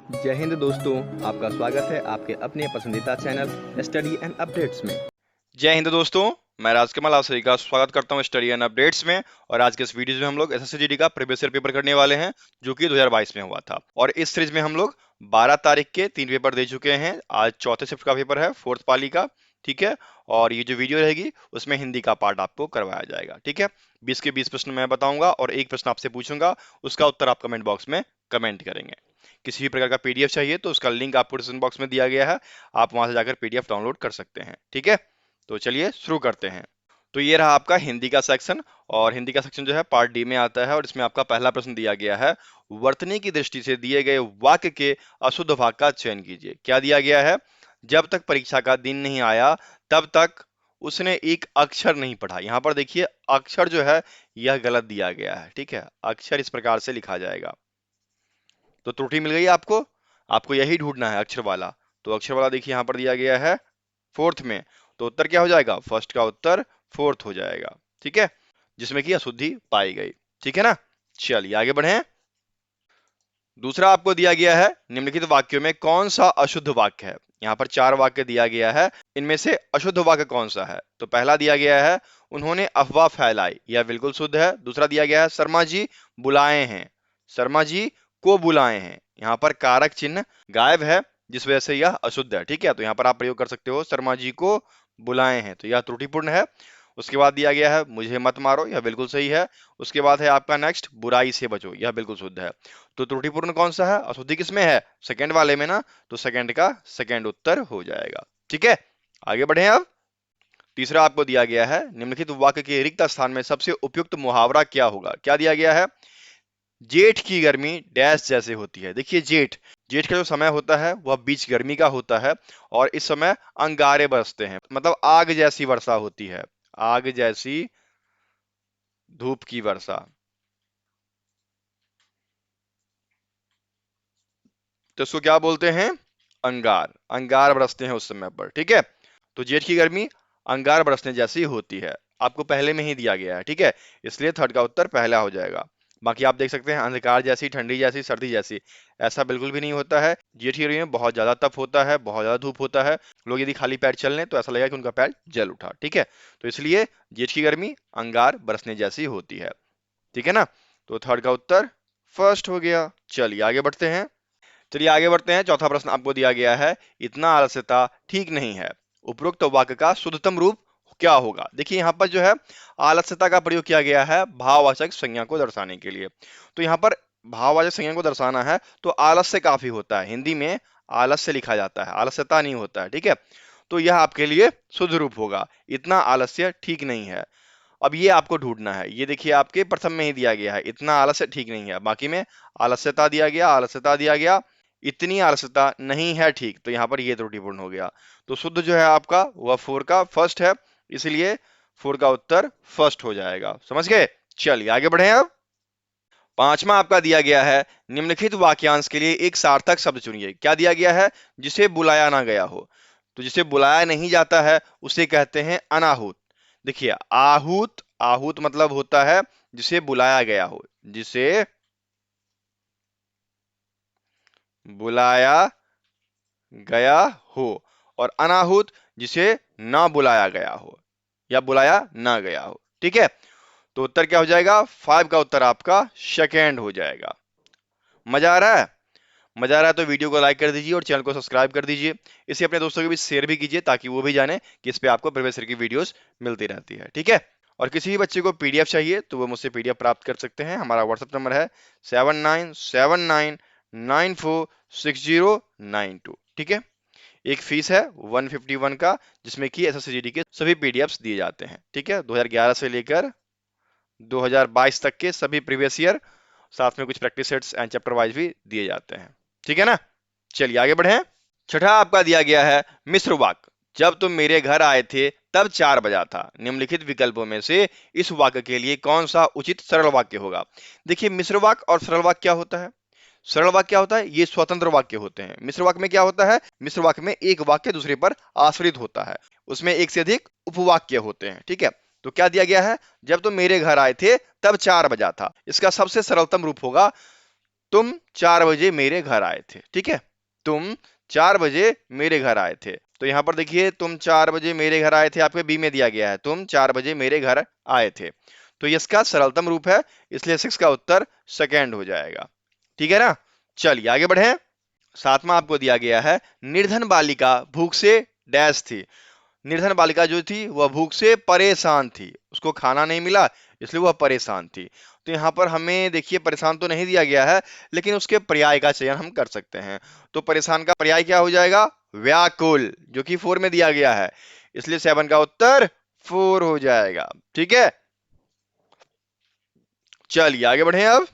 जय हिंद दोस्तों, आपका स्वागत है आपके अपने पसंदीदा चैनल स्टडी एंड अपडेट्स में। जय हिंद दोस्तों। मैं राजकमल आप सभी का स्वागत करता हूं स्टडी एंड अपडेट्स में। और आज के इस वीडियो में हम लोग एसएससी जीडी का प्रीवियस ईयर पेपर करने वाले हैं जो कि 2022 में हुआ था। और इस सीरीज में हम लोग 12 तारीख के 3 पेपर दे चुके हैं। आज चौथे शिफ्ट का पेपर है, फोर्थ पाली का। ठीक है। और ये जो वीडियो रहेगी उसमें हिंदी का पार्ट आपको करवाया जाएगा। ठीक है। 20 के 20 प्रश्न मैं बताऊंगा और एक प्रश्न आपसे पूछूंगा, उसका उत्तर आप कमेंट बॉक्स में कमेंट करेंगे। किसी भी प्रकार का पीडीएफ चाहिए तो उसका लिंक आपको डिस्क्रिप्शन बॉक्स में दिया गया है, आप वहां से जाकर पीडीएफ डाउनलोड कर सकते हैं। ठीक है। तो चलिए शुरू करते हैं। तो ये रहा आपका हिंदी का सेक्शन। और हिंदी का सेक्शन जो है पार्ट डी में आता है और इसमें आपका पहला प्रश्न दिया गया है, वर्तनी की दृष्टि से दिए गए वाक्य के अशुद्ध भाग का चयन कीजिए। क्या दिया गया है? जब तक परीक्षा का दिन नहीं आया तब तक उसने एक अक्षर नहीं पढ़ा। यहां पर देखिए अक्षर जो है यह गलत दिया गया है। ठीक है। अक्षर इस प्रकार से लिखा जाएगा। तो त्रुटि मिल गई आपको। आपको यही ढूंढना है अक्षर वाला। तो अक्षर वाला देखिए यहां पर दिया गया है फोर्थ में। तो उत्तर क्या हो जाएगा? फर्स्ट का उत्तर फोर्थ हो जाएगा। ठीक है। जिसमें कि अशुद्धि पाई गई। ठीक है ना। चलिए आगे बढ़े। दूसरा आपको दिया गया है, निम्नलिखित वाक्यों में कौन सा अशुद्ध वाक्य है। यहाँ पर 4 वाक्य दिया गया है, इनमें से अशुद्ध वाक्य कौन सा है? तो पहला दिया गया है, उन्होंने अफवाह फैलाई, यह बिल्कुल शुद्ध है। दूसरा दिया गया है, शर्मा जी बुलाए हैं, शर्मा जी को बुलाए हैं। यहाँ पर कारक चिन्ह गायब है जिस वजह से यह अशुद्ध है। ठीक है। तो यहाँ पर आप प्रयोग कर सकते हो, शर्मा जी को बुलाए हैं, तो यह त्रुटिपूर्ण है। उसके बाद दिया गया है, मुझे मत मारो, यह बिल्कुल सही है। उसके बाद है आपका नेक्स्ट, बुराई से बचो, यह बिल्कुल शुद्ध है। तो त्रुटिपूर्ण कौन सा है? अशुद्धि किसमें है? सेकंड वाले में ना। तो सेकंड का सेकंड उत्तर हो जाएगा। ठीक है। आगे बढ़े अब। तीसरा आपको दिया गया है, निम्नलिखित वाक्य के रिक्त स्थान में सबसे उपयुक्त मुहावरा क्या होगा। क्या दिया गया है? जेठ की गर्मी डैश जैसे होती है। देखिए जेठ, जेठ का जो समय होता है वह बीच गर्मी का होता है और इस समय अंगारे बरसते हैं, मतलब आग जैसी वर्षा होती है, आग जैसी धूप की वर्षा। तो इसको क्या बोलते हैं? अंगार, अंगार बरसते हैं उस समय पर। ठीक है। तो जेठ की गर्मी अंगार बरसने जैसी होती है, आपको पहले में ही दिया गया है। ठीक है। इसलिए थर्ड का उत्तर पहला हो जाएगा। बाकी आप देख सकते हैं अंधकार जैसी, ठंडी जैसी, सर्दी जैसी, ऐसा बिल्कुल भी नहीं होता है। जेठ की गर्मी में बहुत ज्यादा तप होता है, बहुत ज्यादा धूप होता है। लोग यदि खाली पैर चल लें तो ऐसा लगेगा कि उनका पैर जल उठा। ठीक है। तो इसलिए जेठ की गर्मी अंगार बरसने जैसी होती है। ठीक है ना। तो थर्ड का उत्तर फर्स्ट हो गया। चलिए आगे बढ़ते हैं। चलिए आगे बढ़ते हैं। चौथा प्रश्न आपको दिया गया है, इतना आलस्यता ठीक नहीं है, उपरोक्त वाक्य का शुद्धतम रूप क्या होगा। देखिए यहाँ पर जो है आलस्यता का प्रयोग किया गया है भाववाचक संज्ञा को दर्शाने के लिए। तो यहाँ पर भाववाचक संज्ञा को दर्शाना है तो आलस्य काफी होता है। हिंदी में आलस्य लिखा जाता है, आलस्यता नहीं होता है। ठीक है। तो यह आपके लिए शुद्ध रूप होगा, इतना आलस्य ठीक नहीं है। अब ये आपको ढूंढना है। ये देखिए आपके प्रथम में ही दिया गया है, इतना आलस्य ठीक नहीं है, बाकी में आलस्यता दिया गया, आलस्यता दिया गया, इतनी आलस्यता नहीं है ठीक। तो यहाँ पर ये त्रुटिपूर्ण हो गया। तो शुद्ध जो है आपका वह फोर का फर्स्ट है, इसलिए फोर का उत्तर फर्स्ट हो जाएगा। समझ गए। चलिए आगे बढ़े अब। पांचवा आपका दिया गया है, निम्नलिखित वाक्यांश के लिए एक सार्थक शब्द चुनिए। क्या दिया गया है? जिसे बुलाया ना गया हो। तो जिसे बुलाया नहीं जाता है उसे कहते हैं अनाहूत। देखिए आहूत, आहूत मतलब होता है जिसे बुलाया गया हो, जिसे बुलाया गया हो। और अनाहूत जिसे ना बुलाया गया हो या बुलाया ना गया हो। ठीक है। तो उत्तर क्या हो जाएगा? फाइव का उत्तर आपका सेकेंड हो जाएगा। मजा आ रहा है? मजा आ रहा है तो वीडियो को लाइक कर दीजिए और चैनल को सब्सक्राइब कर दीजिए। इसे अपने दोस्तों के बीच शेयर भी कीजिए ताकि वो भी जाने कि इस पे आपको प्रीवियस ईयर की वीडियोस मिलती रहती है। ठीक है। और किसी भी बच्चे को पीडीएफ चाहिए तो वो मुझसे पीडीएफ प्राप्त कर सकते हैं। हमारा व्हाट्सएप नंबर है 7979946092। ठीक है। एक फीस है 151 का, जिसमें कि एसएससीजीडी के सभी पीडीएफ्स दिए जाते हैं। ठीक है। 2011 से लेकर 2022 तक के सभी प्रीवियस ईयर, साथ में कुछ practice sets and chapter wise भी दिए जाते हैं। ठीक है ना। चलिए आगे बढ़े। छठा आपका दिया गया है, मिश्र वाक्य। जब तुम मेरे घर आए थे तब 4 बजा था, निम्नलिखित विकल्पों में से इस वाक्य के लिए कौन सा उचित सरल वाक्य होगा। देखिए मिश्र वाक्य और सरल वाक्य क्या होता है? सरल वाक्य क्या होता है? ये स्वतंत्र वाक्य होते हैं। मिश्र वाक्य में क्या होता है? मिश्र वाक्य में एक वाक्य दूसरे पर आश्रित होता है, उसमें एक से अधिक उपवाक्य होते हैं। ठीक है। तो क्या दिया गया है? जब तुम मेरे घर आए थे तब 4 बजा था, इसका सबसे सरलतम रूप होगा तुम 4 बजे मेरे घर आए थे। ठीक है, तुम 4 बजे मेरे घर आए थे। तो यहां पर देखिए तुम 4 बजे मेरे घर आए थे आपके बी में दिया गया है, तुम 4 बजे मेरे घर आए थे। तो ये इसका सरलतम रूप है, इसलिए 6 का उत्तर सेकेंड हो जाएगा। ठीक है ना, चलिए आगे बढ़े। सातवां आपको दिया गया है, निर्धन बालिका भूख से डैश थी। निर्धन बालिका जो थी वह भूख से परेशान थी, उसको खाना नहीं मिला इसलिए वह परेशान थी। तो यहाँ पर हमें देखिए परेशान तो नहीं दिया गया है, लेकिन उसके पर्याय का चयन हम कर सकते हैं। तो परेशान का पर्याय क्या हो जाएगा, व्याकुल, जो कि 4 में दिया गया है, इसलिए 7 का उत्तर 4 हो जाएगा। ठीक है, चलिए आगे बढ़े अब।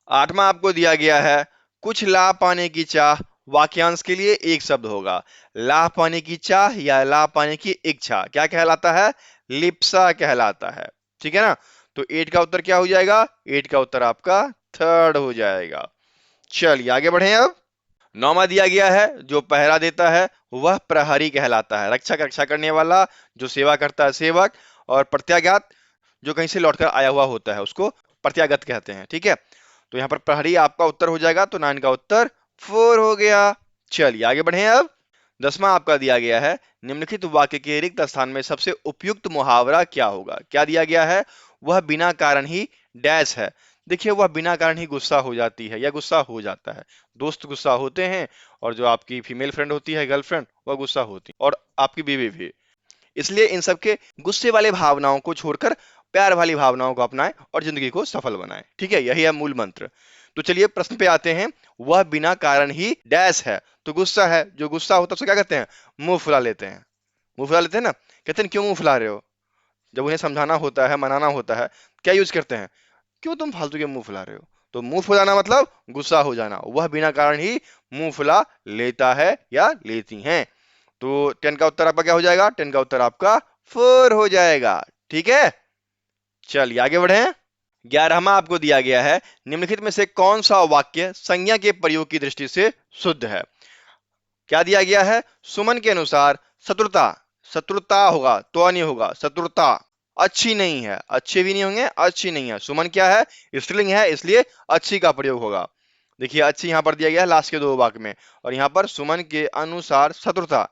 आठवां आपको दिया गया है, कुछ लाभ पाने की चाह, वाक्यांश के लिए एक शब्द होगा। लाभ पाने की चाह या लाभ पाने की इच्छा क्या कहलाता है, लिप्सा कहलाता है। ठीक है ना, तो 8 का उत्तर क्या हो जाएगा, 8 का उत्तर आपका थर्ड हो जाएगा। चलिए आगे बढ़े अब। नौवां दिया गया है, जो पहरा देता है वह प्रहरी कहलाता है। रक्षा का रक्षा करने वाला, जो सेवा करता है सेवक, और प्रत्याघात जो कहीं से लौटकर आया हुआ होता है उसको प्रत्यागत कहते हैं। ठीक है, तो यहाँ पर प्रहरी आपका उत्तर हो जाएगा, तो 9 का उत्तर 4 हो गया। चलिए आगे बढ़े अब। 10वां आपका दिया गया है, निम्नलिखित वाक्य के रिक्त स्थान में सबसे उपयुक्त मुहावरा क्या होगा। क्या दिया गया है, वह बिना कारण ही डैश है। देखिए वह बिना कारण ही गुस्सा हो जाती है या गुस्सा हो जाता है। दोस्त गुस्सा होते हैं, और जो आपकी फीमेल फ्रेंड होती है, गर्लफ्रेंड, वह गुस्सा होती है, और आपकी बीवी भी। इसलिए इन सबके गुस्से वाले भावनाओं को छोड़कर प्यार वाली भावनाओं को अपनाएं और जिंदगी को सफल बनाएं। ठीक है, यही है मूल मंत्र। तो चलिए प्रश्न पे आते हैं। वह बिना कारण ही डैश है, तो गुस्सा है, जो गुस्सा होता है उसको क्या कहते हैं, मुंह फुला लेते हैं। मुंह फुला लेते हैं ना, कहते हैं क्यों मुंह फुला रहे हो। जब उन्हें समझाना होता है, मनाना होता है, क्या यूज करते हैं, क्यों तुम फालतू के मुंह फुला रहे हो। तो मुंह फुलाना मतलब गुस्सा हो जाना, वह बिना कारण ही मुंह फुला लेता है या लेती हैं। तो 10 का उत्तर आपका क्या हो जाएगा, 10 का उत्तर आपका 4 हो जाएगा। ठीक है, चलिए आगे बढ़े। 11वां आपको दिया गया है, निम्नलिखित में से कौन सा वाक्य संज्ञा के प्रयोग की दृष्टि से शुद्ध है। क्या दिया गया है, सुमन के अनुसार शत्रुता, शत्रुता होगा तो नहीं होगा, शत्रुता अच्छी नहीं है, अच्छे भी नहीं होंगे, अच्छी नहीं है। सुमन क्या है, स्त्रीलिंग है, इसलिए अच्छी का प्रयोग होगा। देखिए अच्छी यहां पर दिया गया है लास्ट के 2 वाक्य में, और यहां पर सुमन के अनुसार शत्रुता,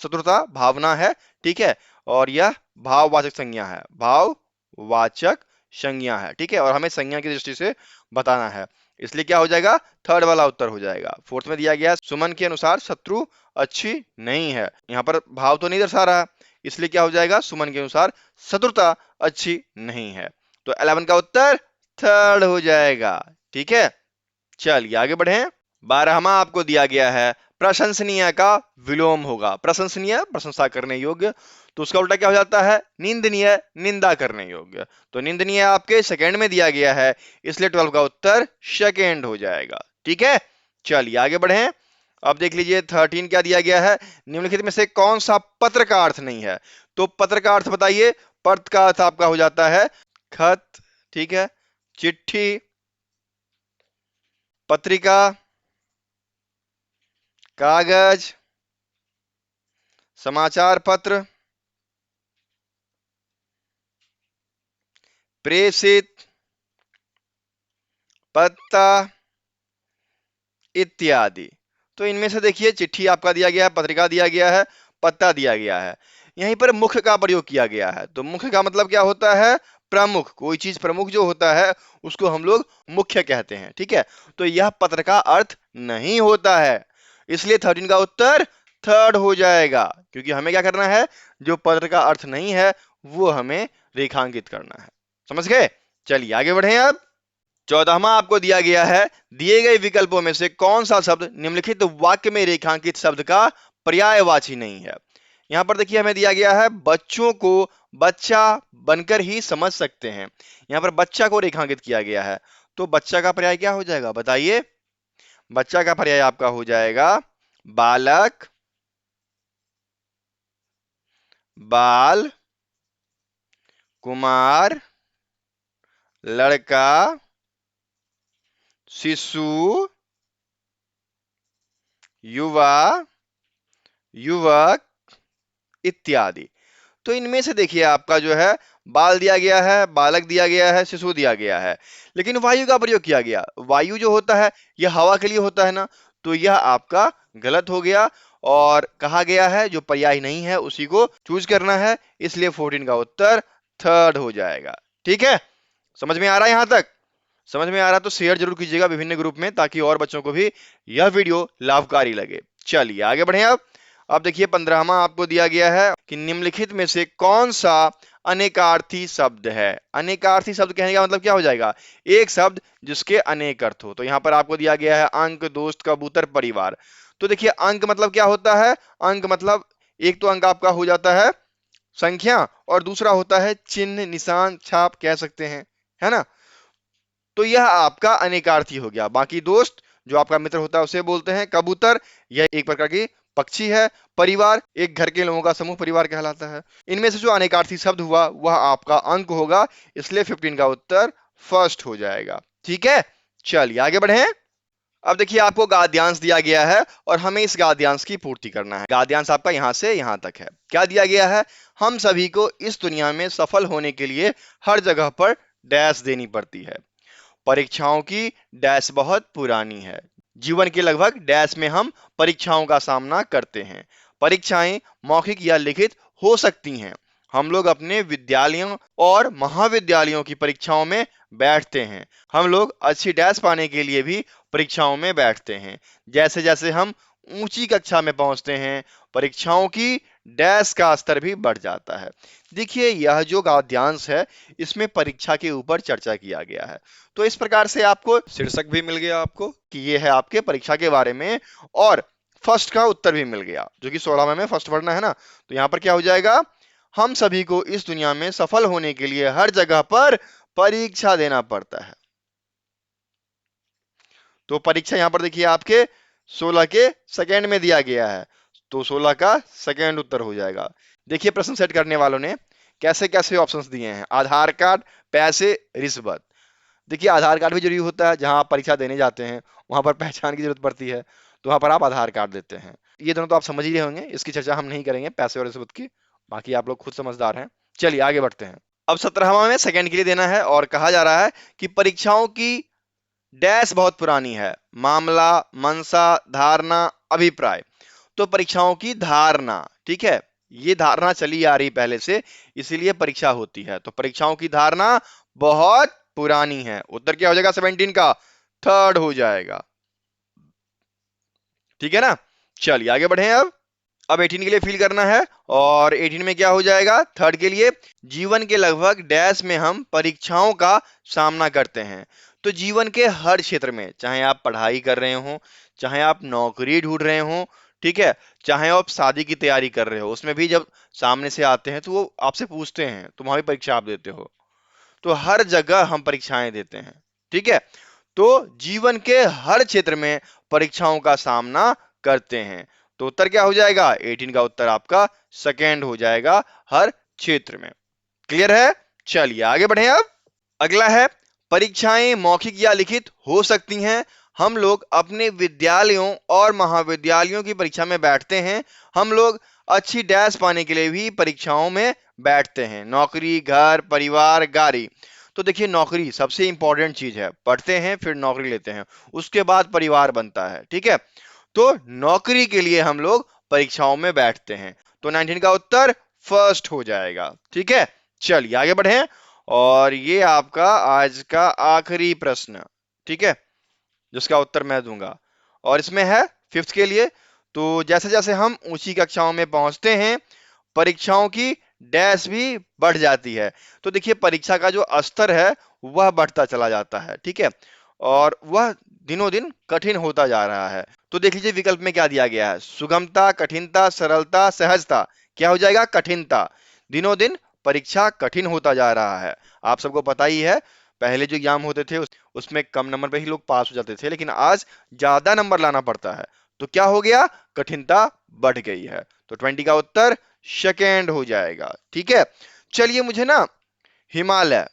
शत्रुता भावना है। ठीक है, और यह भाववाचक संज्ञा है, भाववाचक संज्ञा है। ठीक है, और हमें संज्ञा की दृष्टि से बताना है, इसलिए क्या हो जाएगा, थर्ड वाला उत्तर हो जाएगा। फोर्थ में दिया गया है, सुमन के अनुसार शत्रु अच्छी नहीं है, यहाँ पर भाव तो नहीं दर्शा रहा, इसलिए क्या हो जाएगा, सुमन के अनुसार शत्रुता अच्छी नहीं है। तो 11 का उत्तर थर्ड हो जाएगा। ठीक है, चलिए आगे बढ़े। 12वां आपको दिया गया है, प्रशंसनीय का विलोम होगा। प्रशंसनीय प्रशंसा करने योग्य, तो उसका उल्टा क्या हो जाता है, निंदनीय निंदा करने योग्य। तो निंदनीय आपके सेकंड में दिया गया है, इसलिए 12 का उत्तर सेकंड हो जाएगा। ठीक है, चलिए आगे बढ़े। अब देख लीजिए 13 क्या दिया गया है, निम्नलिखित में से कौन सा पत्र का अर्थ नहीं है। तो पत्र का अर्थ बताइए, पत्र का अर्थ आपका हो जाता है खत, ठीक है, चिट्ठी, पत्रिका, कागज, समाचार पत्र, प्रेषित, पत्ता इत्यादि। तो इनमें से देखिए चिट्ठी आपका दिया गया है, पत्रिका दिया गया है, पत्ता दिया गया है। यहीं पर मुख्य का प्रयोग किया गया है। तो मुख्य का मतलब क्या होता है, प्रमुख, कोई चीज प्रमुख जो होता है उसको हम लोग मुख्य कहते हैं। ठीक है, तो यह पत्र का अर्थ नहीं होता है, इसलिए 13 का उत्तर थर्ड हो जाएगा, क्योंकि हमें क्या करना है, जो पत्र का अर्थ नहीं है वो हमें रेखांकित करना है। समझ गए, चलिए आगे बढ़े अब। 14वां आपको दिया गया है, दिए गए विकल्पों में से कौन सा शब्द निम्नलिखित वाक्य में रेखांकित शब्द का पर्यायवाची नहीं है। यहां पर देखिए हमें दिया गया है, बच्चों को बच्चा बनकर ही समझ सकते हैं। यहां पर बच्चा को रेखांकित किया गया है, तो बच्चा का पर्याय क्या हो जाएगा बताइए। बच्चा का पर्याय आपका हो जाएगा बालक, बाल, कुमार, लड़का, शिशु, युवा, युवक इत्यादि। तो इनमें से देखिए आपका जो है बाल दिया गया है, बालक दिया गया है, शिशु दिया गया है, लेकिन वायु का प्रयोग किया गया। वायु जो होता है यह हवा के लिए होता है ना, तो यह आपका गलत हो गया और कहा गया है जो पर्याय नहीं है उसी को चूज करना है, इसलिए 14 का उत्तर थर्ड हो जाएगा। ठीक है, समझ में आ रहा है यहां तक? समझ में आ रहा तो शेयर जरूर कीजिएगा विभिन्न ग्रुप में, ताकि और बच्चों को भी यह वीडियो लाभकारी लगे। चलिए आगे बढ़े। अब देखिए 15वां आपको दिया गया है कि निम्नलिखित में से कौन सा अनेकार्थी शब्द है। अनेकार्थी शब्द कहने का मतलब क्या हो जाएगा? एक शब्द जिसके अनेक अर्थ हो। तो यहां पर आपको दिया गया है अंक, दोस्त, कबूतर, परिवार। तो देखिए अंक मतलब क्या होता है? अंक मतलब एक तो अंक आपका हो जाता है संख्या, और दूसरा होता है चिन्ह, निशान, छाप कह सकते हैं, है ना। तो यह आपका अनेकार्थी हो गया। बाकी दोस्त जो आपका मित्र होता है उसे बोलते हैं। कबूतर यह एक प्रकार की पक्षी है। परिवार एक घर के लोगों का समूह परिवार कहलाता है। इनमें से जो अनेकार्थी शब्द हुआ वह आपका अंक होगा, इसलिए 15 का उत्तर फर्स्ट हो जाएगा। ठीक है, चलिए आगे बढ़े। अब देखिए आपको गाद्यांश दिया गया है और हमें इस गाद्यांश की पूर्ति करना है। गाद्यांश आपका यहां से यहां तक है। क्या दिया गया है? हम सभी को इस दुनिया में सफल होने के लिए हर जगह पर डैश देनी पड़ती है। परीक्षाओं की डैश बहुत पुरानी है। जीवन के लगभग डैश में हम परीक्षाओं का सामना करते हैं। परीक्षाएं मौखिक या लिखित हो सकती हैं। हम लोग अपने विद्यालयों और महाविद्यालयों की परीक्षाओं में बैठते हैं। हम लोग अच्छी डैश पाने के लिए भी परीक्षाओं में बैठते हैं। जैसे जैसे हम ऊंची कक्षा में पहुंचते हैं, परीक्षाओं की डैश का स्तर भी बढ़ जाता है। देखिए यह जो गद्यांश है इसमें परीक्षा के ऊपर चर्चा किया गया है। तो इस प्रकार से आपको शीर्षक भी मिल गया आपको कि ये है आपके परीक्षा के बारे में, और फर्स्ट का उत्तर भी मिल गया जो कि 16वें में फर्स्ट पढ़ना है ना। तो यहाँ पर क्या हो जाएगा? हम सभी को इस दुनिया में सफल होने के लिए हर जगह पर परीक्षा देना पड़ता है। तो परीक्षा यहाँ पर देखिए आपके 16 के सेकेंड में दिया गया है, तो 16 का सेकेंड उत्तर हो जाएगा। देखिए प्रश्न सेट करने वालों ने कैसे कैसे ऑप्शंस दिए हैं। आधार कार्ड, पैसे, रिश्वत। देखिए आधार कार्ड भी जरूरी होता है, जहां आप परीक्षा देने जाते हैं वहां पर पहचान की जरूरत पड़ती है, तो वहां पर आप आधार कार्ड देते हैं। ये दोनों तो आप समझ ही रहे होंगे, इसकी चर्चा हम नहीं करेंगे पैसे और रिश्वत की, बाकी आप लोग खुद समझदार हैं। चलिए आगे बढ़ते हैं। अब 17वां में सेकंड के लिए देना है और कहा जा रहा है कि परीक्षाओं की डैश बहुत पुरानी है। मामला, मंशा, धारणा, अभिप्राय। तो परीक्षाओं की धारणा, ठीक है, ये धारणा चली आ रही पहले से, इसीलिए परीक्षा होती है। तो परीक्षाओं की धारणा बहुत पुरानी है। उत्तर क्या हो जाएगा? 17 का थर्ड हो जाएगा। ठीक है ना, चलिए आगे बढ़े। अब 18 के लिए फील करना है, और 18 में क्या हो जाएगा? थर्ड के लिए जीवन के लगभग डैश में हम परीक्षाओं का सामना करते हैं। तो जीवन के हर क्षेत्र में, चाहे आप पढ़ाई कर रहे हो, चाहे आप नौकरी ढूंढ रहे हो, ठीक है, चाहे आप शादी की तैयारी कर रहे हो, उसमें भी जब सामने से आते हैं तो वो आपसे पूछते हैं, तो वहां भी परीक्षा आप देते हो। तो हर जगह हम परीक्षाएं देते हैं। ठीक है, तो जीवन के हर क्षेत्र में परीक्षाओं का सामना करते हैं। तो उत्तर क्या हो जाएगा? 18 का उत्तर आपका सेकेंड हो जाएगा, हर क्षेत्र में। क्लियर है? चलिए आगे बढ़े। अब अगला है परीक्षाएं मौखिक या लिखित हो सकती हैं। हम लोग अपने विद्यालयों और महाविद्यालयों की परीक्षा में बैठते हैं। हम लोग अच्छी डैश पाने के लिए भी परीक्षाओं में बैठते हैं। नौकरी, घर, परिवार, गाड़ी। तो देखिए नौकरी सबसे इंपॉर्टेंट चीज है। पढ़ते हैं फिर नौकरी लेते हैं, उसके बाद परिवार बनता है। ठीक है, तो नौकरी के लिए हम लोग परीक्षाओं में बैठते हैं। तो 19 का उत्तर फर्स्ट हो जाएगा। ठीक है, चलिए आगे बढ़े, और ये आपका आज का आखिरी प्रश्न, ठीक है, जिसका उत्तर मैं दूंगा, और इसमें है फिफ्थ के लिए। तो जैसे जैसे हम ऊंची कक्षाओं में पहुंचते हैं, परीक्षाओं की डैश भी बढ़ जाती है। तो देखिए परीक्षा का जो स्तर है वह बढ़ता चला जाता है। ठीक है, और वह दिनों दिन कठिन होता जा रहा है। तो देख लीजिए विकल्प में क्या दिया गया है? सुगमता, कठिनता, सरलता, सहजता। क्या हो जाएगा? कठिनता। दिनों दिन परीक्षा कठिन होता जा रहा है। आप सबको पता ही है, पहले जो एग्जाम होते थे उसमें कम नंबर पे ही लोग पास हो जाते थे, लेकिन आज ज्यादा नंबर लाना पड़ता है। तो क्या हो गया? कठिनता बढ़ गई है। तो 20 का उत्तर सेकेंड हो जाएगा। ठीक है, चलिए मुझे ना हिमालय,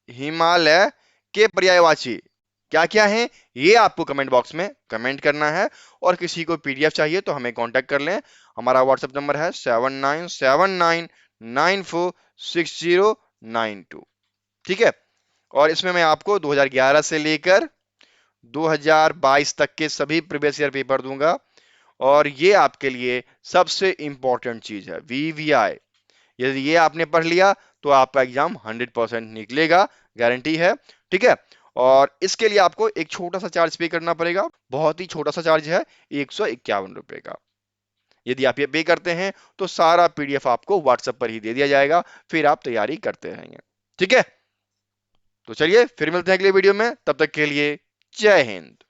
हिमालय के पर्यायवाची क्या क्या हैं ये आपको कमेंट बॉक्स में कमेंट करना है, और किसी को पीडीएफ चाहिए तो हमें कांटेक्ट कर लें। हमारा व्हाट्सएप नंबर है 7979 946092। ठीक है, और इसमें मैं आपको 2011 से लेकर 2022 तक के सभी प्रीवियस ईयर पेपर दूंगा। और ये आपके लिए सबसे इंपॉर्टेंट चीज है, वीवीआई। यदि ये आपने पढ़ लिया तो आपका एग्जाम 100% निकलेगा, गारंटी है। ठीक है, और इसके लिए आपको एक छोटा सा चार्ज पे करना पड़ेगा, बहुत ही छोटा सा चार्ज है, 151 रुपए का। यदि आप ये पे करते हैं तो सारा पीडीएफ आपको व्हाट्सएप पर ही दे दिया जाएगा, फिर आप तैयारी करते रहेंगे। ठीक है, तो चलिए फिर मिलते हैं अगले वीडियो में, तब तक के लिए जय हिंद।